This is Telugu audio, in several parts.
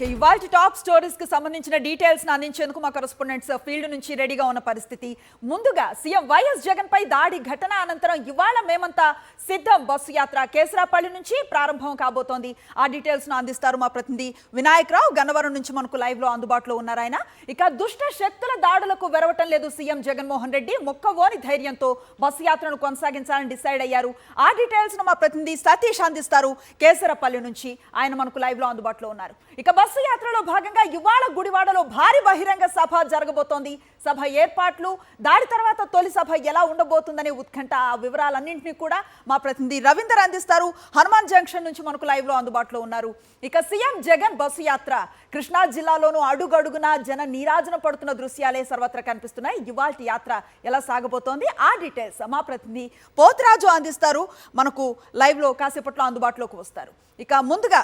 ఇవాల్టి టాప్ స్టోరీస్ కి సంబంధించిన డీటెయిల్స్ అందించేందుకు మా కరెస్పాండెంట్స్ ఫీల్డ్ నుంచి రెడీగా ఉన్న పరిస్థితి. ముందుగా సీఎం వైఎస్ జగన్ పై దాడి ఘటన అనంతరం ఇవాళ మేమంతా సిద్ధం బస్సు యాత్ర కేసరాపల్లి నుంచి ప్రారంభం కాబోతోంది. ఆ డీటెయిల్స్ ను అందిస్తారు మా ప్రతినిధి వినాయక్ రావు. గన్నవరం నుంచి మనకు లైవ్ లో అందుబాటులో ఉన్నారు ఆయన. ఇక దుష్ట శక్తుల దాడులకు వెరవటం లేదు సీఎం జగన్మోహన్ రెడ్డి. మొక్కవోని ధైర్యంతో బస్సు యాత్రను కొనసాగించాలని డిసైడ్ అయ్యారు. ఆ డీటెయిల్స్ ను మా ప్రతినిధి సతీష్ అందిస్తారు కేసరపల్లి నుంచి. ఆయన మనకు లైవ్ లో అందుబాటులో ఉన్నారు. ఇక బస్సు యాత్రలో భాగంగా ఇవాళ గుడివాడలో భారీ బహిరంగ సభ జరగబోతోంది. సభ ఏర్పాట్లు, దాడి తర్వాత తొలి సభ ఎలా ఉండబోతుందనే ఉత్కంఠ, ఆ వివరాలన్నింటినీ కూడా మా ప్రతినిధి రవీందర్ అందిస్తారు. హనుమాన్ జంక్షన్ నుంచి మనకు లైవ్ లో అందుబాటులో ఉన్నారు. ఇక సీఎం జగన్ బస్సు యాత్ర కృష్ణా జిల్లాలోనూ అడుగడుగునా జన నీరాజన పడుతున్న దృశ్యాలే సర్వత్రా కనిపిస్తున్నాయి. ఇవాల్టి యాత్ర ఎలా సాగబోతోంది ఆ డీటెయిల్స్ మా ప్రతినిధి పోతురాజు అందిస్తారు. మనకు లైవ్ లో కాసేపట్లో అందుబాటులోకి వస్తారు. ఇక ముందుగా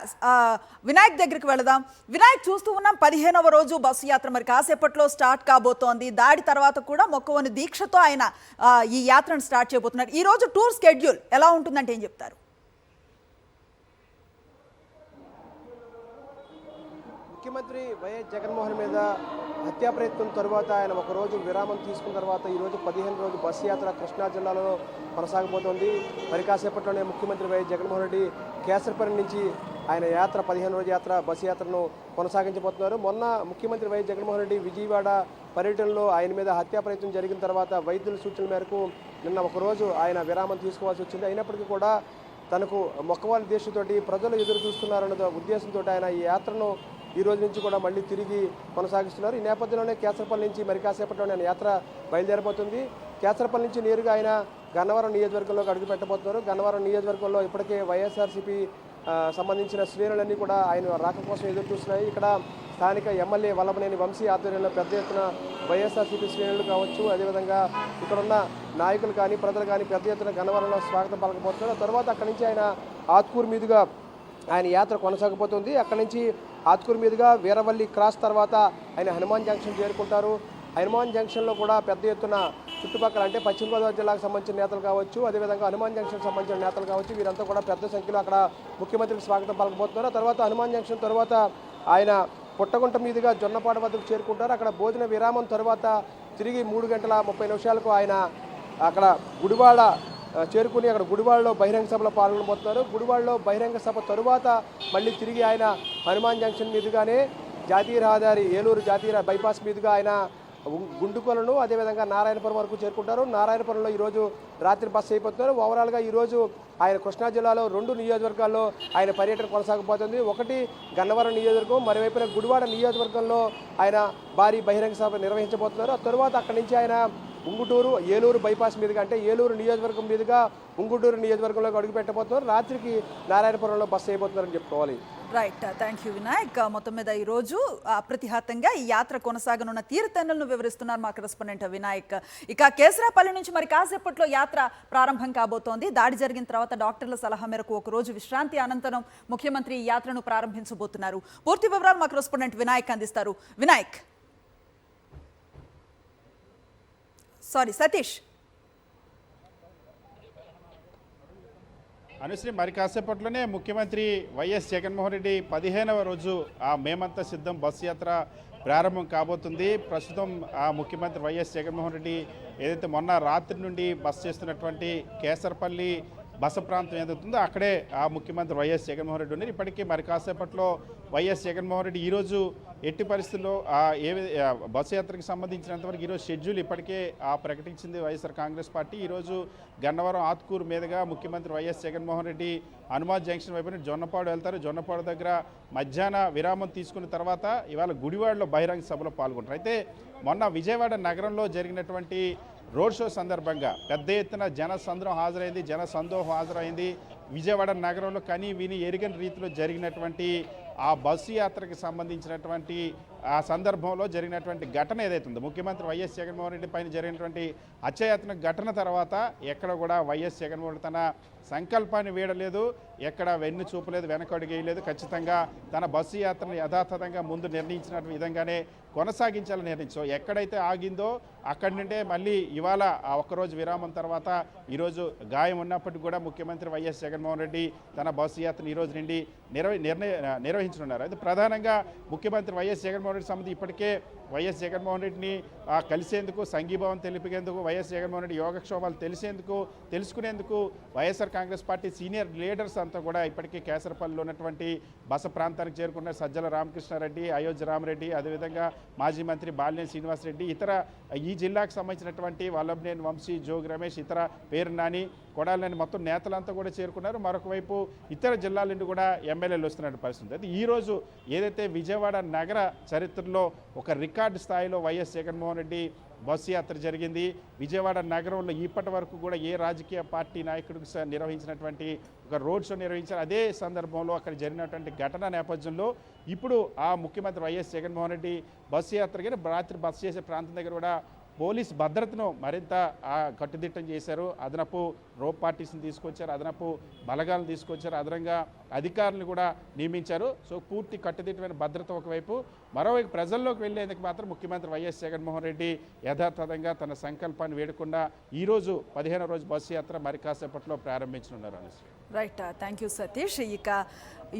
వినాయక్ దగ్గరికి వెళదాం. వినాయక్, చూస్తూ ఉన్నాం 15వ రోజు బస్సు యాత్ర మరి కాసేపట్లో స్టార్ట్ కాబోతోంది. దాడి తర్వాత కూడా మొక్కవని దీక్షతో ఆయన ఈ యాత్రను స్టార్ట్ చేయబోతున్నారు. ఈ రోజు టూర్ స్కెడ్యూల్ ఎలా ఉంటుందంటే ఏం చెప్తారు? ముఖ్యమంత్రి వైఎస్ జగన్మోహన్ మీద హత్యా ప్రయత్నం తర్వాత ఆయన ఒకరోజు విరామం తీసుకున్న తర్వాత ఈరోజు 15 రోజు బస్సు యాత్ర కృష్ణా జిల్లాలో కొనసాగబోతోంది. మరి కాసేపట్లోనే ముఖ్యమంత్రి వైఎస్ జగన్మోహన్ రెడ్డి కేసరపల్లి నుంచి ఆయన యాత్ర 15 రోజు యాత్ర బస్సు యాత్రను కొనసాగించబోతున్నారు. మొన్న ముఖ్యమంత్రి వైఎస్ జగన్మోహన్ రెడ్డి విజయవాడ పర్యటనలో ఆయన మీద హత్యా ప్రయత్నం జరిగిన తర్వాత వైద్యుల సూచనల మేరకు నిన్న ఒకరోజు ఆయన విరామం తీసుకోవాల్సి వచ్చింది. అయినప్పటికీ కూడా తనకు మొక్కవాళ్ళ దేశంతోటి ప్రజలు ఎదురు చూస్తున్నారన్న ఉద్దేశంతో ఆయన ఈ యాత్రను ఈ రోజు నుంచి కూడా మళ్ళీ తిరిగి కొనసాగిస్తున్నారు. ఈ నేపథ్యంలోనే కేసరపల్లి నుంచి మరి కాసేపట్లోనే ఆయన యాత్ర బయలుదేరబోతుంది. కేసరపల్లి నుంచి నేరుగా ఆయన గన్నవరం నియోజకవర్గంలోకి అడుగు పెట్టబోతున్నారు. గన్నవరం నియోజకవర్గంలో ఇప్పటికే వైఎస్ఆర్సీపీ సంబంధించిన శ్రేణులన్నీ కూడా ఆయన రాక కోసం ఎదురు చూస్తున్నాయి. ఇక్కడ స్థానిక ఎమ్మెల్యే వల్లభనేని వంశీ ఆధ్వర్యంలో పెద్ద ఎత్తున వైఎస్ఆర్సీపీ శ్రేణులు కావచ్చు, అదేవిధంగా ఇక్కడున్న నాయకులు కానీ ప్రజలు కానీ పెద్ద ఎత్తున గన్నవరంలో స్వాగతం పలకపోతున్నారు. తర్వాత అక్కడి నుంచి ఆయన ఆత్కూరు మీదుగా ఆయన యాత్ర కొనసాగబోతుంది. అక్కడి నుంచి ఆత్కూరు మీదుగా వీరవల్లి క్రాస్ తర్వాత ఆయన హనుమాన్ జంక్షన్ చేరుకుంటారు. హనుమాన్ జంక్షన్లో కూడా పెద్ద ఎత్తున చుట్టుపక్కల అంటే పశ్చిమ గోదావరి జిల్లాకు సంబంధించిన నేతలు కావచ్చు, అదేవిధంగా హనుమాన్ జంక్షన్కి సంబంధించిన నేతలు కావచ్చు, వీరంతా కూడా పెద్ద సంఖ్యలో అక్కడ ముఖ్యమంత్రికి స్వాగతం పలకబోతున్నారు. తర్వాత హనుమాన్ జంక్షన్ తర్వాత ఆయన పుట్టగుంట మీదుగా జొన్నపాడు వద్దకు చేరుకుంటారు. అక్కడ భోజన విరామం తర్వాత తిరిగి 3:30 ఆయన అక్కడ గుడివాడ చేరుకుని అక్కడ గుడివాడలో బహిరంగ సభలో పాల్గొనబోతున్నారు. గుడివాడలో బహిరంగ సభ తరువాత మళ్ళీ తిరిగి ఆయన హనుమాన్ జంక్షన్ మీదుగానే జాతీయ రహదారి ఏలూరు జాతీయ బైపాస్ మీదుగా ఆయన గుండుకొలను అదేవిధంగా నారాయణపురం వరకు చేరుకుంటారు. నారాయణపురంలో ఈరోజు రాత్రి బస్సు అయిపోతున్నారు. ఓవరాల్గా ఈరోజు ఆయన కృష్ణా జిల్లాలో 2 నియోజకవర్గాల్లో ఆయన పర్యటన కొనసాగబోతుంది. ఒకటి గన్నవరం నియోజకవర్గం, మరోవైపున గుడివాడ నియోజకవర్గంలో ఆయన భారీ బహిరంగ సభ నిర్వహించబోతున్నారు. ఆ తరువాత అక్కడి నుంచి ఆయన ఉంగుటూరు ఏలూరు బైపాస్ మీదుగా అంటే ఏలూరు నియోజకవర్గం మీదుగా ఉంగుటూరు నియోజకవర్గంలోకి అడుగు పెట్టబోతున్నారు. రాత్రికి నారాయణపురంలో బస్సు అయిపోతున్నారని చెప్పుకోవాలి. Right, thank you Vinayak. మొత్తం మీద ఈ రోజు అప్రతిహతంగా ఈ యాత్ర కొనసాగనున్న తీరుతెన్నులను వివరిస్తున్నారు మా కరెస్పాండెంట్ వినాయక్. ఇక కేసరాపల్లి నుంచి మరి కాసేపట్లో యాత్ర ప్రారంభం కాబోతోంది. దాడి జరిగిన తర్వాత డాక్టర్ల సలహా మేరకు ఒక రోజు విశ్రాంతి అనంతరం ముఖ్యమంత్రి ఈ యాత్రను ప్రారంభించబోతున్నారు. పూర్తి వివరాలు మా కరెస్పాండెంట్ వినాయక్ అందిస్తారు. వినాయక్, సతీష్. అనుశ్రీ, మరి కాసేపట్లోనే ముఖ్యమంత్రి వైఎస్ జగన్మోహన్ రెడ్డి 15వ రోజు మేమంతా సిద్ధం బస్సు యాత్ర ప్రారంభం కాబోతుంది. ప్రస్తుతం ముఖ్యమంత్రి వైఎస్ జగన్మోహన్ రెడ్డి ఏదైతే మొన్న రాత్రి నుండి బస చేస్తున్నటువంటి కేసరపల్లి బస ప్రాంతం ఏదవుతుందో అక్కడే ముఖ్యమంత్రి వైఎస్ జగన్మోహన్ రెడ్డి ఉన్నారు. ఇప్పటికీ మరి కాసేపట్లో వైఎస్ జగన్మోహన్ రెడ్డి ఈరోజు ఎట్టి పరిస్థితుల్లో బస్సు యాత్రకు సంబంధించినంతవరకు ఈరోజు షెడ్యూల్ ఇప్పటికే ప్రకటించింది వైఎస్ఆర్ కాంగ్రెస్ పార్టీ. ఈరోజు గన్నవరం ఆత్కూరు మీదుగా ముఖ్యమంత్రి వైఎస్ జగన్మోహన్ రెడ్డి హనుమాన్ జంక్షన్ వైపున జొన్నపాడు వెళ్తారు. జొన్నపాడు దగ్గర మధ్యాహ్న విరామం తీసుకున్న తర్వాత ఇవాళ గుడివాడలో బహిరంగ సభలో పాల్గొంటారు. అయితే మొన్న విజయవాడ నగరంలో జరిగినటువంటి రోడ్ షో సందర్భంగా పెద్ద ఎత్తున జనసందోహం హాజరైంది. విజయవాడ నగరంలో కని విని ఎరుగని రీతిలో జరిగినటువంటి ఆ బస్సు యాత్రకు సంబంధించినటువంటి ఆ సందర్భంలో జరిగినటువంటి ఘటన ఏదైతే ఉందో ముఖ్యమంత్రి వైఎస్ జగన్మోహన్ రెడ్డి పైన జరిగినటువంటి హత్యాయత్న ఘటన తర్వాత ఎక్కడ కూడా వైఎస్ జగన్మోహన్ రెడ్డి తన సంకల్పాన్ని వీడలేదు, ఎక్కడ వెన్ను చూపలేదు, వెనకడుగు వేయలేదు. ఖచ్చితంగా తన బస్సు యాత్రను యథాతథంగా ముందు నిర్ణయించిన విధంగానే కొనసాగించాలని నిర్ణయించాం. ఎక్కడైతే ఆగిందో అక్కడి నుండే మళ్ళీ ఇవాళ ఆ ఒక్కరోజు విరామం తర్వాత ఈరోజు గాయం ఉన్నప్పటికీ కూడా ముఖ్యమంత్రి వైఎస్ జగన్మోహన్ రెడ్డి తన బస్సు యాత్రను ఈ రోజు నుండి నిర్వహించనున్నారు. అయితే ప్రధానంగా ముఖ్యమంత్రి వైఎస్ జగన్మోహన్ రెడ్డి సంబంధించి ఇప్పటికే వైఎస్ జగన్మోహన్ రెడ్డిని కలిసేందుకు, సంఘీభావం తెలిపేందుకు, వైఎస్ జగన్మోహన్ రెడ్డి యోగక్షేమాలు తెలుసుకునేందుకు YSR Congress party senior leaders అంతా కూడా ఇప్పటికే కేసరపల్లిలో ఉన్నటువంటి బస ప్రాంతానికి చేరుకున్న సజ్జల రామకృష్ణారెడ్డి, అయోధ్య రామరెడ్డి, అదేవిధంగా మాజీ మంత్రి బాలినేని శ్రీనివాసరెడ్డి, ఇతర ఈ జిల్లాకు సంబంధించినటువంటి వల్లభనేని వంశీ, జోగి రమేష్, ఇతర పేరు నాని, కొడాలని మొత్తం నేతలంతా కూడా చేరుకున్నారు. మరొక వైపు ఇతర జిల్లాల నుండి కూడా ఎమ్మెల్యేలు వస్తున్న పరిస్థితి. అయితే ఈరోజు ఏదైతే విజయవాడ నగర చరిత్రలో ఒక రికార్డు స్థాయిలో వైఎస్ జగన్మోహన్ రెడ్డి బస్సు యాత్ర జరిగింది. విజయవాడ నగరంలో ఇప్పటి వరకు కూడా ఏ రాజకీయ పార్టీ నాయకుడికి నిర్వహించినటువంటి ఒక రోడ్ షో నిర్వహించారు. అదే సందర్భంలో అక్కడ జరిగినటువంటి ఘటన నేపథ్యంలో ఇప్పుడు ఆ ముఖ్యమంత్రి వైఎస్ జగన్మోహన్ రెడ్డి బస్సు యాత్రకి రాత్రి బస్సు చేసే ప్రాంతం దగ్గర కూడా పోలీస్ భద్రతను మరింత కట్టుదిట్టం చేశారు. అదనపు రోప్ పార్టీస్ని తీసుకొచ్చారు, అదనపు బలగాలను తీసుకొచ్చారు, అదనంగా అధికారులను కూడా నియమించారు. సో పూర్తి కట్టుదిట్టమైన భద్రత ఒకవైపు, మరోవైపు ప్రజల్లోకి వెళ్లేందుకు మాత్రం ముఖ్యమంత్రి వైఎస్ జగన్మోహన్ రెడ్డి యథాతథంగా తన సంకల్పాన్ని వేడకుండా ఈరోజు 15వ రోజు బస్సు యాత్ర మరి కాసేపట్లో ప్రారంభించనున్నారు. అనేసి రైట్, థ్యాంక్ యూ సతీష్. ఇక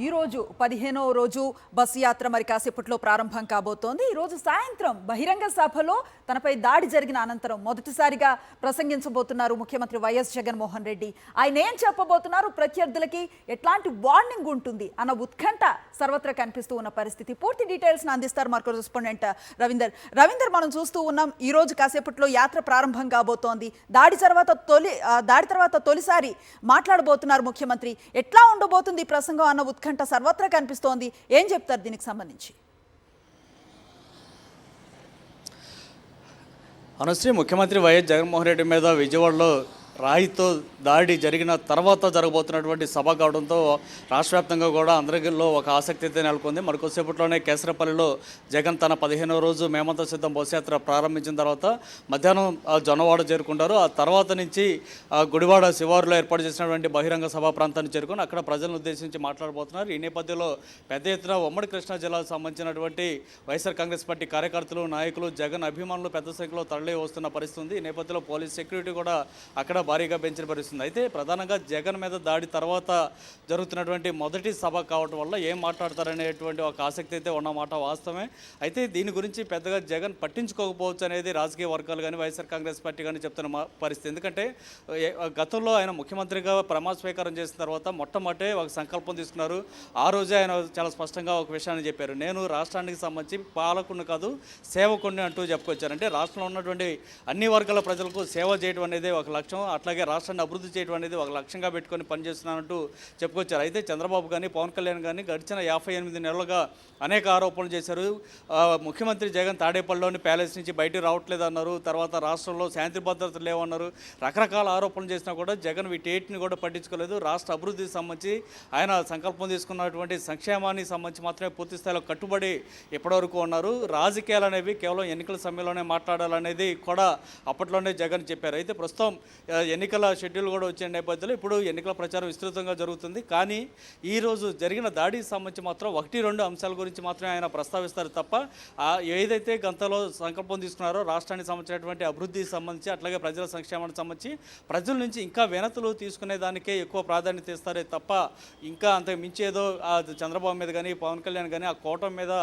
ఈరోజు 15వ రోజు బస్సు యాత్ర మరి కాసేపట్లో ప్రారంభం కాబోతోంది. ఈరోజు సాయంత్రం బహిరంగ సభలో తనపై దాడి జరిగిన అనంతరం మొదటిసారిగా ప్రసంగించబోతున్నారు ముఖ్యమంత్రి వైఎస్ జగన్మోహన్ రెడ్డి. ఆయన ఏం చెప్పబోతున్నారు, ప్రత్యర్థులకి ఎట్లాంటి వార్నింగ్ ఉంటుంది అన్న ఉత్కంఠ సర్వత్రా కనిపిస్తూ ఉన్న పరిస్థితి. పూర్తి డీటెయిల్స్ అందిస్తారు మా కరెస్పాండెంట్ రవీందర్. మనం చూస్తూ ఉన్నాం, ఈ రోజు కాసేపట్లో యాత్ర ప్రారంభం కాబోతోంది. దాడి తర్వాత తొలిసారి మాట్లాడబోతున్నారు ముఖ్యమంత్రి. ఎట్లా ఉండబోతుంది ప్రసంగం అన్న ఉత్కంఠ సర్వత్రా కనిపిస్తోంది. ఏం చెప్తారు దీనికి సంబంధించి? అనుశ్రీ, ముఖ్యమంత్రి వైఎస్ జగన్మోహన్ రెడ్డి మీద విజయవాడలో రాయితో దాడి జరిగిన తర్వాత జరగబోతున్నటువంటి సభ కావడంతో రాష్ట్ర వ్యాప్తంగా కూడా అందరిలో ఒక ఆసక్తి అయితే నెలకొంది. మరికొద్దిసేపట్లోనే కేసరపల్లిలో జగన్ తన 15వ రోజు మేమంత సిద్ధం బస్సు యాత్ర ప్రారంభించిన తర్వాత మధ్యాహ్నం జొన్నవాడ చేరుకుంటారు. ఆ తర్వాత నుంచి గుడివాడ శివారులో ఏర్పాటు చేసినటువంటి బహిరంగ సభా ప్రాంతాన్ని చేరుకొని అక్కడ ప్రజలను ఉద్దేశించి మాట్లాడబోతున్నారు. ఈ నేపథ్యంలో పెద్ద ఎత్తున ఉమ్మడి కృష్ణా జిల్లాకు సంబంధించినటువంటి వైఎస్ఆర్ కాంగ్రెస్ పార్టీ కార్యకర్తలు, నాయకులు, జగన్ అభిమానులు పెద్ద సంఖ్యలో తరలి వస్తున్న పరిస్థితి ఉంది. ఈ నేపథ్యంలో పోలీస్ సెక్యూరిటీ కూడా అక్కడ భారీగా పెంచిన పరిస్థితుంది. అయితే ప్రధానంగా జగన్ మీద దాడి తర్వాత జరుగుతున్నటువంటి మొదటి సభ కావడం వల్ల ఏం మాట్లాడతారనేటువంటి ఒక ఆసక్తి అయితే ఉన్నమాట వాస్తవమే. అయితే దీని గురించి పెద్దగా జగన్ పట్టించుకోకపోవచ్చు అనేది రాజకీయ వర్గాలు కానీ వైఎస్ఆర్ కాంగ్రెస్ పార్టీ కానీ చెప్తున్న పరిస్థితి. ఎందుకంటే గతంలో ఆయన ముఖ్యమంత్రిగా ప్రమాణ స్వీకారం చేసిన తర్వాత మొట్టమొదటి ఒక సంకల్పం తీసుకున్నారు. ఆ రోజే ఆయన చాలా స్పష్టంగా ఒక విషయాన్ని చెప్పారు, నేను రాష్ట్రానికి సంబంధించి పాలకుడిని కాదు సేవకుడిని అంటూ చెప్పుకొచ్చారు. అంటే రాష్ట్రంలో ఉన్నటువంటి అన్ని వర్గాల ప్రజలకు సేవ చేయడం అనేది ఒక లక్ష్యం, అట్లాగే రాష్ట్రాన్ని అభివృద్ధి చేయడం అనేది ఒక లక్ష్యంగా పెట్టుకొని పనిచేస్తున్నానంటూ చెప్పుకొచ్చారు. అయితే చంద్రబాబు కానీ పవన్ కళ్యాణ్ కానీ గడిచిన 58 నెలలుగా అనేక ఆరోపణలు చేశారు. ముఖ్యమంత్రి జగన్ తాడేపల్లిలోని ప్యాలెస్ నుంచి బయటకు రావట్లేదు అన్నారు. తర్వాత రాష్ట్రంలో శాంతి భద్రతలు లేవన్నారు. రకరకాల ఆరోపణలు చేసినా కూడా జగన్ వీటేటిని కూడా పట్టించుకోలేదు. రాష్ట్ర అభివృద్ధికి సంబంధించి ఆయన సంకల్పం తీసుకున్నటువంటి సంక్షేమానికి సంబంధించి మాత్రమే పూర్తి స్థాయిలో కట్టుబడి ఇప్పటివరకు ఉన్నారు. రాజకీయాలు అనేవి కేవలం ఎన్నికల సమయంలోనే మాట్లాడాలనేది కూడా అప్పట్లోనే జగన్ చెప్పారు. అయితే ప్రస్తుతం ఎన్నికల షెడ్యూల్ కూడా వచ్చిన నేపథ్యంలో ఇప్పుడు ఎన్నికల ప్రచారం విస్తృతంగా జరుగుతుంది. కానీ ఈరోజు జరిగిన దాడికి సంబంధించి మాత్రం 1-2 అంశాల గురించి మాత్రమే ఆయన ప్రస్తావిస్తారు తప్ప ఏదైతే గంతలో సంకల్పం తీసుకున్నారో రాష్ట్రానికి సంబంధించినటువంటి అభివృద్ధికి సంబంధించి అట్లాగే ప్రజల సంక్షేమానికి సంబంధించి ప్రజల నుంచి ఇంకా వినతులు తీసుకునే దానికే ఎక్కువ ప్రాధాన్యత ఇస్తారే తప్ప ఇంకా అంతకు మించేదో చంద్రబాబు మీద కానీ పవన్ కళ్యాణ్ కానీ ఆ కూటమి మీద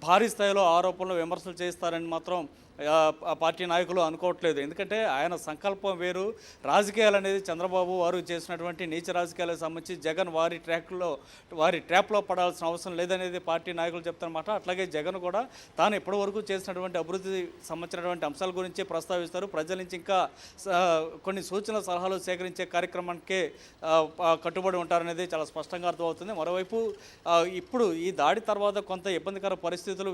భారీ స్థాయిలో ఆరోపణలు, విమర్శలు చేస్తారని మాత్రం పార్టీ నాయకులు అనుకోవట్లేదు. ఎందుకంటే ఆయన సంకల్పం వేరు. రాజకీయాలు అనేది చంద్రబాబు వారు చేసినటువంటి నీచ రాజకీయాలకు సంబంధించి జగన్ వారి ట్రాప్లో పడాల్సిన అవసరం లేదనేది పార్టీ నాయకులు చెప్తారన్నమాట. అట్లాగే జగన్ కూడా తాను ఇప్పటివరకు చేసినటువంటి అభివృద్ధి సంబంధించినటువంటి అంశాల గురించి ప్రస్తావిస్తారు. ప్రజల నుంచి ఇంకా కొన్ని సూచన సలహాలు సేకరించే కార్యక్రమానికే కట్టుబడి ఉంటారనేది చాలా స్పష్టంగా అర్థమవుతుంది. మరోవైపు ఇప్పుడు ఈ దాడి తర్వాత కొంత ఇబ్బందికర పరిస్థితి పరిస్థితులు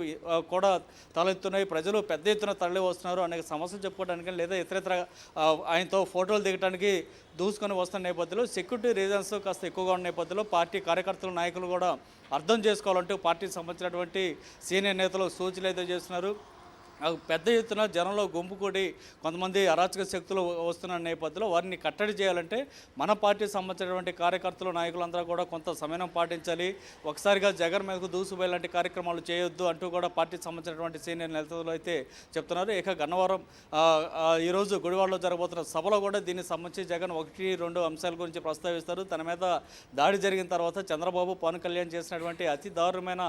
కూడా తలెత్తున్నాయి. ప్రజలు పెద్ద ఎత్తున తరలి వస్తున్నారు. అనేక సమస్యలు చెప్పుకోవడానికి లేదా ఇతర ఆయనతో ఫోటోలు దిగడానికి దూసుకొని వస్తున్న నేపథ్యంలో సెక్యూరిటీ రీజన్స్ కాస్త ఎక్కువగా ఉన్న నేపథ్యంలో పార్టీ కార్యకర్తలు నాయకులు కూడా అర్థం చేసుకోవాలంటూ పార్టీకి సంబంధించినటువంటి సీనియర్ నేతలు సూచనలు అయితే చేస్తున్నారు. పెద్ద ఎత్తున జనంలో గుంపు కూడి కొంతమంది అరాచక శక్తులు వస్తున్న నేపథ్యంలో వారిని కట్టడి చేయాలంటే మన పార్టీకి సంబంధించినటువంటి కార్యకర్తలు నాయకులందరూ కూడా కొంత సమయం పాటించాలి. ఒకసారిగా జగన్ మీదకు దూసుకుపోయే లాంటి కార్యక్రమాలు చేయొద్దు అంటూ కూడా పార్టీకి సంబంధించినటువంటి సీనియర్ నేతలు అయితే చెప్తున్నారు. ఇక గన్నవరం ఈరోజు గుడివాడలో జరగబోతున్న సభలో కూడా దీనికి సంబంధించి జగన్ 1-2 అంశాల గురించి ప్రస్తావిస్తారు. తన మీద దాడి జరిగిన తర్వాత చంద్రబాబు పవన్ కళ్యాణ్ చేసినటువంటి అతి దారుణమైన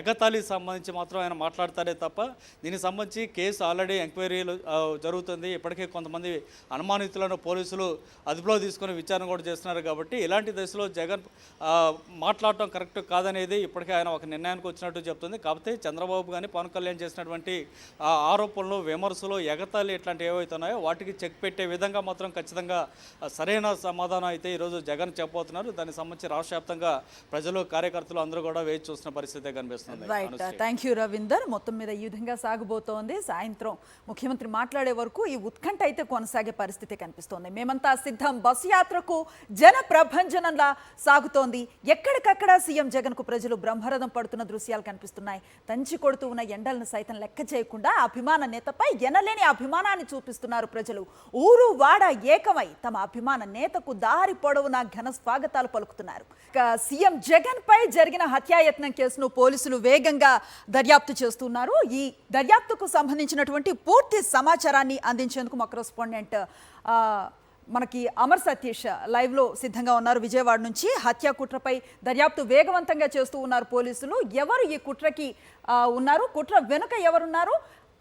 ఎగతాళికి సంబంధించి మాత్రం ఆయన మాట్లాడతారే తప్ప దీనికి సంబంధించి కేసు ఆల్రెడీ ఎంక్వైరీలు జరుగుతుంది. ఇప్పటికే కొంతమంది అనుమానితులను పోలీసులు అదుపులో తీసుకుని విచారణ కూడా చేస్తున్నారు. కాబట్టి ఇలాంటి దశలో జగన్ మాట్లాడటం కరెక్ట్ కాదనేది ఇప్పటికే ఆయన ఒక నిర్ణయానికి వచ్చినట్టు చెప్తుంది. కాకపోతే చంద్రబాబు కానీ పవన్ కళ్యాణ్ చేసినటువంటి ఆరోపణలు విమర్శలు ఎగతాళి ఇట్లాంటివి ఏవైతున్నాయో వాటికి చెక్ పెట్టే విధంగా మాత్రం ఖచ్చితంగా సరైన సమాధానం అయితే ఈరోజు జగన్ చెప్పబోతున్నారు. దానికి సంబంధించి రాష్ట్ర వ్యాప్తంగా ప్రజలు కార్యకర్తలు అందరూ కూడా వేచి చూస్తున్న పరిస్థితి కనిపిస్తుంది. Right, thank you Ravinder. మొత్తం మీద ఈ విధంగా సాగుబోతోంది. సాయంత్రం ముఖ్యమంత్రి మాట్లాడే వరకు ఈ ఉత్కంఠ అయితే కొనసాగే పరిస్థితి కనిపిస్తోంది. మేమంతా సిద్ధం బస్సు యాత్రకు జన ప్రభంజనంలా సాగుతోంది. ఎక్కడికక్కడ సీఎం జగన్ కు ప్రజలు బ్రహ్మరథం పడుతున్న దృశ్యాలు కనిపిస్తున్నాయి. తంచి కొడుతూ ఉన్న ఎండలను సైతం లెక్క చేయకుండా అభిమాన నేతపై ఎనలేని అభిమానాన్ని చూపిస్తున్నారు ప్రజలు. ఊరు వాడ ఏకమై తమ అభిమాన నేతకు దారి పొడవునా ఘన స్వాగతాలు పలుకుతున్నారు. సీఎం జగన్ పై జరిగిన హత్యాయత్నం కేసును పోలీసులు వేగంగా దర్యాప్తు చేస్తున్నారు. ఈ దర్యాప్తుకు సంబంధించినటువంటి పూర్తి సమాచారాన్ని అందించేందుకు మా కరెస్పాండెంట్ మనకి అమర్ సతీష్ లైవ్లో సిద్ధంగా ఉన్నారు. విజయవాడ నుంచి హత్య కుట్రపై దర్యాప్తు వేగవంతంగా చేస్తూ ఉన్నారు పోలీసులు. ఎవరు ఈ కుట్రకి ఉన్నారు, కుట్ర వెనుక ఎవరున్నారు,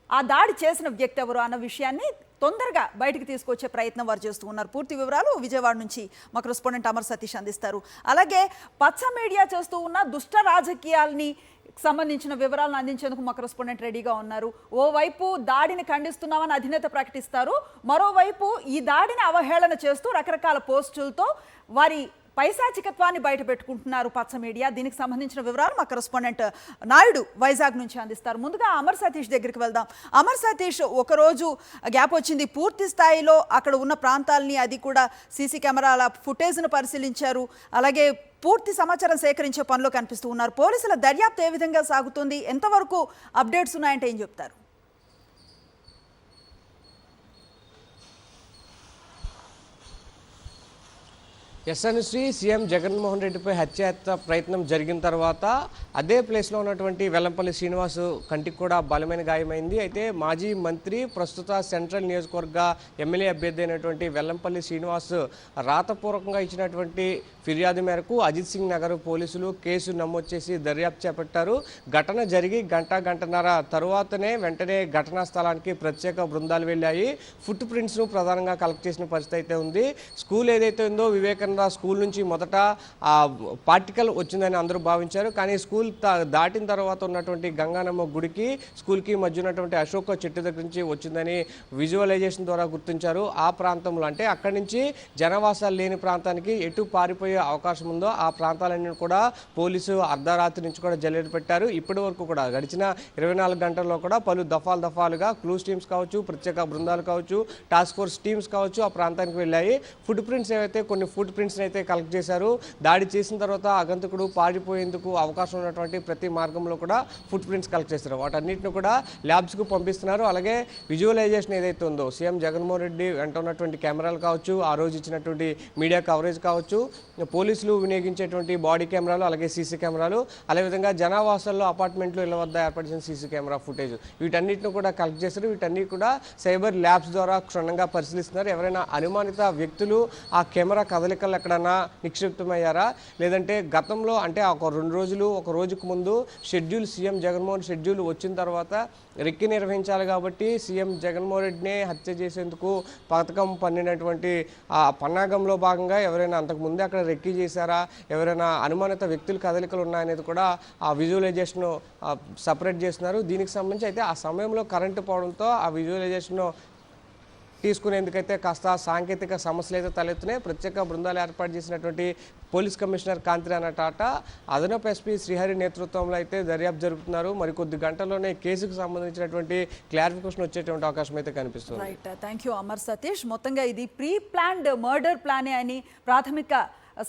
ఆ దాడి చేసిన వ్యక్తి ఎవరు అన్న విషయాన్ని తొందరగా బయటికి తీసుకొచ్చే ప్రయత్నం వారు చేస్తూ ఉన్నారు. పూర్తి వివరాలు విజయవాడ నుంచి మా కరెస్పాండెంట్ అమర్ సతీష్ అందిస్తారు. అలాగే పచ్చ మీడియా చేస్తూ ఉన్న దుష్ట రాజకీయాల్ని సంబంధించిన వివరాలను అందించేందుకు మా కరెస్పాండెంట్ రెడీగా ఉన్నారు. ఓవైపు దాడిని ఖండిస్తున్నామని అధినేత ప్రకటిస్తారు, మరోవైపు ఈ దాడిని అవహేళన చేస్తూ రకరకాల పోస్టులతో వారి పైశాచికత్వాన్ని బయట పెట్టుకుంటున్నారు పచ్చ మీడియా. దీనికి సంబంధించిన వివరాలు మా కరెస్పాండెంట్ నాయుడు వైజాగ్ నుంచి అందిస్తారు. ముందుగా అమర్ సతీష్ దగ్గరికి వెళ్దాం. అమర్ సతీష్, ఒకరోజు గ్యాప్ వచ్చింది, పూర్తి స్థాయిలో అక్కడ ఉన్న ప్రాంతాలని అది కూడా సీసీ కెమెరాల ఫుటేజ్ను పరిశీలించారు. అలాగే పూర్తి సమాచారం సేకరించే పనిలో కనిపిస్తూ ఉన్నారు. పోలీసుల దర్యాప్తు ఏ విధంగా సాగుతుంది, ఎంతవరకు అప్డేట్స్ ఉన్నాయంటే ఏం చెప్తారు? ఎస్ఎన్శ్రీ సీఎం జగన్మోహన్ రెడ్డిపై హత్యాయత్న ప్రయత్నం జరిగిన తర్వాత అదే ప్లేస్లో ఉన్నటువంటి వెల్లంపల్లి శ్రీనివాస్ కంటికి కూడా బలమైన గాయమైంది. అయితే మాజీ మంత్రి, ప్రస్తుత సెంట్రల్ నియోజకవర్గ ఎమ్మెల్యే అభ్యర్థి అయినటువంటి వెల్లంపల్లి శ్రీనివాస్ రాతపూర్వకంగా ఇచ్చినటువంటి ఫిర్యాదు మేరకు అజిత్ సింగ్ నగర్ పోలీసులు కేసు నమోదు చేసి దర్యాప్తు చేపట్టారు. ఘటన జరిగి గంటన్నర తరువాతనే వెంటనే ఘటనా స్థలానికి ప్రత్యేక బృందాలు వెళ్ళాయి. ఫుట్ ప్రింట్స్ను ప్రధానంగా కలెక్ట్ చేసిన పరిస్థితి అయితే ఉంది. స్కూల్ ఏదైతే ఉందో వివేకానంద స్కూల్ నుంచి మొదట పార్టికల్ వచ్చిందని అందరూ భావించారు. కానీ స్కూల్ దాటిన తర్వాత ఉన్నటువంటి గంగానమ్మ గుడికి స్కూల్కి మధ్య ఉన్నటువంటి అశోక చెట్టు దగ్గర నుంచి వచ్చిందని విజువలైజేషన్ ద్వారా గుర్తించారు. ఆ ప్రాంతంలో అంటే అక్కడి నుంచి జనవాసాలు లేని ప్రాంతానికి ఎటు పారిపోయే అవకాశం ఉందో ఆ ప్రాంతాలన్నీ కూడా పోలీసు అర్ధరాత్రి నుంచి కూడా జల్లెడ పెట్టారు. ఇప్పటి వరకు కూడా గడిచిన 24 గంటల్లో కూడా పలు దఫాలుగా క్లూస్ టీమ్స్ కావచ్చు, ప్రత్యేక బృందాలు కావచ్చు, టాస్క్ ఫోర్స్ టీమ్స్ కావచ్చు ఆ ప్రాంతానికి వెళ్ళాయి. ఫుట్ ప్రింట్స్ ఏవైతే కొన్ని ఫుట్ ప్రింట్స్ని అయితే కలెక్ట్ చేశారు. దాడి చేసిన తర్వాత ఆగంతకుడు పారిపోయేందుకు అవకాశం ఉన్నటువంటి ప్రతి మార్గంలో కూడా ఫుట్ ప్రింట్స్ కలెక్ట్ చేస్తారు. వాటన్నిటిని కూడా ల్యాబ్స్కు పంపిస్తున్నారు. అలాగే విజువలైజేషన్ ఏదైతే ఉందో సీఎం జగన్మోహన్ రెడ్డి వెంట ఉన్నటువంటి కెమెరాలు కావచ్చు, ఆ రోజు ఇచ్చినటువంటి మీడియా కవరేజ్ కావచ్చు, పోలీసులు వినియోగించేటువంటి బాడీ కెమెరాలు, అలాగే సీసీ కెమెరాలు, అదేవిధంగా జనావాసాల్లో అపార్ట్మెంట్లు ఇళ్ల వద్ద ఏర్పడిన సీసీ కెమెరా ఫుటేజ్ వీటన్నిటిని కూడా కలెక్ట్ చేశారు. వీటన్ని కూడా సైబర్ ల్యాబ్స్ ద్వారా క్షుణ్ణంగా పరిశీలిస్తున్నారు. ఎవరైనా అనుమానిత వ్యక్తులు ఆ కెమెరా కదలికలు ఎక్కడన్నా నిక్షిప్తమయ్యారా, లేదంటే గతంలో అంటే ఒక 2 రోజులు ఒక రోజుకు ముందు షెడ్యూల్ సీఎం జగన్మోహన్ షెడ్యూల్ వచ్చిన తర్వాత రెక్కి నిర్వహించాలి కాబట్టి సీఎం జగన్మోహన్ రెడ్డిని హత్య చేసేందుకు పథకం పన్నినటువంటి ఆ పన్నాగంలో భాగంగా ఎవరైనా అంతకుముందే అక్కడ రెక్కి చేశారా, ఎవరైనా అనుమానిత వ్యక్తులు కదలికలు ఉన్నాయనేది కూడా ఆ విజువలైజేషన్ సపరేట్ చేస్తున్నారు. దీనికి సంబంధించి అయితే ఆ సమయంలో కరెంటు పోవడంతో ఆ విజువలైజేషన్ తీసుకునేందుకైతే కాస్త సాంకేతిక సమస్యలు అయితే తలెత్తున్నాయి. ప్రత్యేక బృందాలు ఏర్పాటు చేసినటువంటి పోలీస్ కమిషనర్ కాంతిరాణ టాటా, అదనపు ఎస్పీ శ్రీహరి నేతృత్వంలో అయితే దర్యాప్తు జరుపుతున్నారు. మరికొద్ది గంటల్లోనే కేసుకు సంబంధించినటువంటి క్లారిఫికేషన్ వచ్చేటువంటి అవకాశం అయితే కనిపిస్తుంది. Right, thank you Amar Satish. మొత్తంగా ఇది ప్రీ ప్లాన్డ్ మర్డర్ ప్లానే అని ప్రాథమిక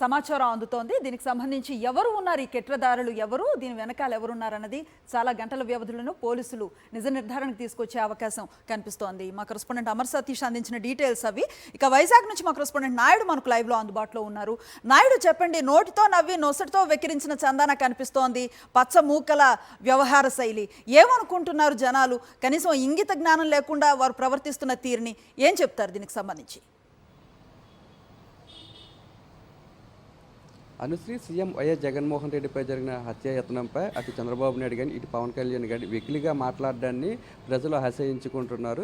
సమాచారం అందుతోంది. దీనికి సంబంధించి ఎవరు ఉన్నారు, ఈ కుట్రదారులు ఎవరు, దీని వెనకాల ఎవరున్నారన్నది చాలా గంటల వ్యవధిలోనూ పోలీసులు నిజ నిర్ధారణకు తీసుకొచ్చే అవకాశం కనిపిస్తోంది. మా కరెస్పాండెంట్ అమర్ సతీష్ అందించిన డీటెయిల్స్ అవి. ఇక వైజాగ్ నుంచి మా కరెస్పాండెంట్ నాయుడు మనకు లైవ్లో అందుబాటులో ఉన్నారు. నాయుడు, చెప్పండి, నోటితో నవ్వి నొసటితో వెక్కిరించిన చందాన కనిపిస్తోంది పచ్చ మూకల వ్యవహార శైలి. ఏమనుకుంటున్నారు జనాలు? కనీసం ఇంగిత జ్ఞానం లేకుండా వారు ప్రవర్తిస్తున్న తీరుని ఏం చెప్తారు దీనికి సంబంధించి? అనుశ్రీ సీఎం వైఎస్ జగన్మోహన్ రెడ్డిపై జరిగిన హత్యాయత్నంపై అటు చంద్రబాబు నాయుడు కానీ ఇటు పవన్ కళ్యాణ్ కానీ వెకిలిగా మాట్లాడడాన్ని ప్రజలు హర్షయించుకుంటున్నారు.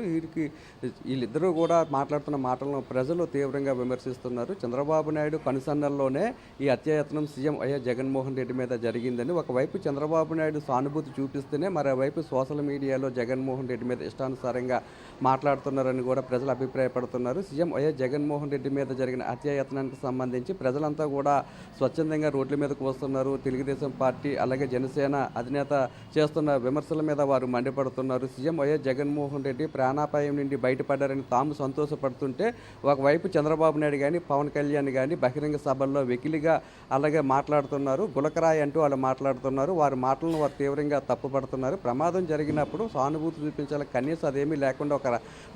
వీళ్ళిద్దరూ కూడా మాట్లాడుతున్న మాటలను ప్రజలు తీవ్రంగా విమర్శిస్తున్నారు. చంద్రబాబు నాయుడు కనుసన్నల్లోనే ఈ హత్యాయత్నం సీఎం వైఎస్ జగన్మోహన్ రెడ్డి మీద జరిగిందని ఒకవైపు చంద్రబాబు నాయుడు సానుభూతి చూపిస్తేనే మరోవైపు సోషల్ మీడియాలో జగన్మోహన్ రెడ్డి మీద ఇష్టానుసారంగా మాట్లాడుతున్నారని కూడా ప్రజలు అభిప్రాయపడుతున్నారు. సీఎం వైఎస్ జగన్మోహన్ రెడ్డి మీద జరిగిన హత్యాయత్నానికి సంబంధించి ప్రజలంతా కూడా స్వచ్ఛందంగా రోడ్ల మీదకు వస్తున్నారు. తెలుగుదేశం పార్టీ అలాగే జనసేన అధినేత చేస్తున్న విమర్శల మీద వారు మండిపడుతున్నారు. సీఎం వైఎస్ జగన్మోహన్ రెడ్డి ప్రాణాపాయం నుండి బయటపడ్డారని తాము సంతోషపడుతుంటే ఒకవైపు చంద్రబాబు నాయుడు కానీ పవన్ కళ్యాణ్ కానీ బహిరంగ సభల్లో వెకిలిగా అలాగే మాట్లాడుతున్నారు. గులకరాయి అంటూ వాళ్ళు మాట్లాడుతున్నారు. వారి మాటలను వారు తీవ్రంగా తప్పుపడుతున్నారు. ప్రమాదం జరిగినప్పుడు సానుభూతి చూపించాలి, కనీసం అదేమీ లేకుండా ఒక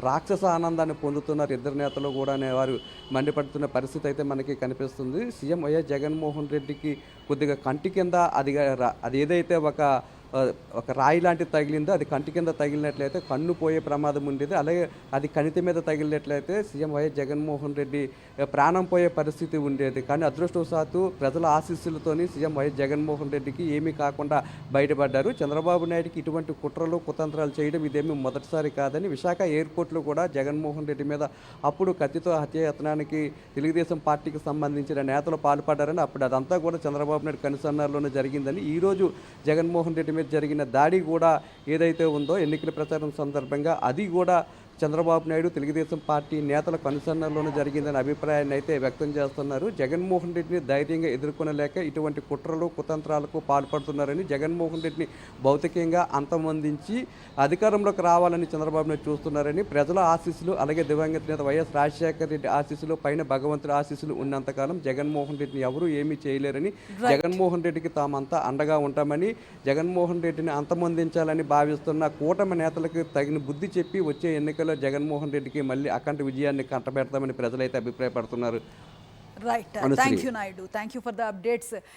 రాక్షస ఆనందాన్ని పొందుతున్నారు ఇద్దరు నేతలు కూడా అనే వారు మండిపడుతున్న పరిస్థితి అయితే మనకి కనిపిస్తుంది. సీఎం వైఎస్ జగన్మోహన్ రెడ్డికి కొద్దిగా కంటి కింద అది ఏదైతే ఒక రాయి లాంటిది తగిలిందో అది కంటి కింద తగిలినట్లయితే కన్ను పోయే ప్రమాదం ఉండేది. అలాగే అది కణితి మీద తగిలినట్లయితే సీఎం వైఎస్ జగన్మోహన్ రెడ్డి ప్రాణం పోయే పరిస్థితి ఉండేది. కానీ అదృష్టవశాత్తు ప్రజల ఆశీస్సులతోని సీఎం వైఎస్ జగన్మోహన్ రెడ్డికి ఏమీ కాకుండా బయటపడ్డారు. చంద్రబాబు నాయుడికి ఇటువంటి కుట్రలు కుతంత్రాలు చేయడం ఇదేమీ మొదటిసారి కాదని విశాఖ ఎయిర్పోర్ట్లో కూడా జగన్మోహన్ రెడ్డి మీద అప్పుడు కత్తితో హత్యాయత్నానికి తెలుగుదేశం పార్టీకి సంబంధించిన నేతలు పాల్పడ్డారని అప్పుడు అదంతా కూడా చంద్రబాబు నాయుడు కనుసన్నల్లోనే జరిగిందని ఈరోజు జగన్మోహన్ రెడ్డి మీద జరిగిన దాడి కూడా ఏదైతే ఉందో ఎన్నికల ప్రచారం సందర్భంగా అది కూడా చంద్రబాబు నాయుడు తెలుగుదేశం పార్టీ నేతల కనుసన్నల్లోనూ జరిగిందనే అభిప్రాయాన్ని అయితే వ్యక్తం చేస్తున్నారు. జగన్మోహన్ రెడ్డిని ధైర్యంగా ఎదుర్కొనలేక ఇటువంటి కుట్రలు కుతంత్రాలకు పాల్పడుతున్నారని జగన్మోహన్ రెడ్డిని భౌతికంగా అంతమొందించి అధికారంలోకి రావాలని చంద్రబాబు నాయుడు చూస్తున్నారని ప్రజల ఆశీస్సులు అలాగే దివంగత నేత వైఎస్ రాజశేఖర రెడ్డి ఆశీస్సులు పైన భగవంతుడి ఆశీస్సులు ఉన్నంతకాలం జగన్మోహన్ రెడ్డిని ఎవరూ ఏమీ చేయలేరని జగన్మోహన్ రెడ్డికి తామంతా అండగా ఉంటామని జగన్మోహన్ రెడ్డిని అంతమొందించాలని భావిస్తున్న కూటమి నేతలకు తగిన బుద్ధి చెప్పి వచ్చే ఎన్నికల్లో జగన్మోహన్ రెడ్డికి మళ్ళీ అఖండ విజయాన్ని కంటబెడతామని ప్రజలైతే అభిప్రాయపడుతున్నారు. Right, thank you Naidu, thank you for the updates.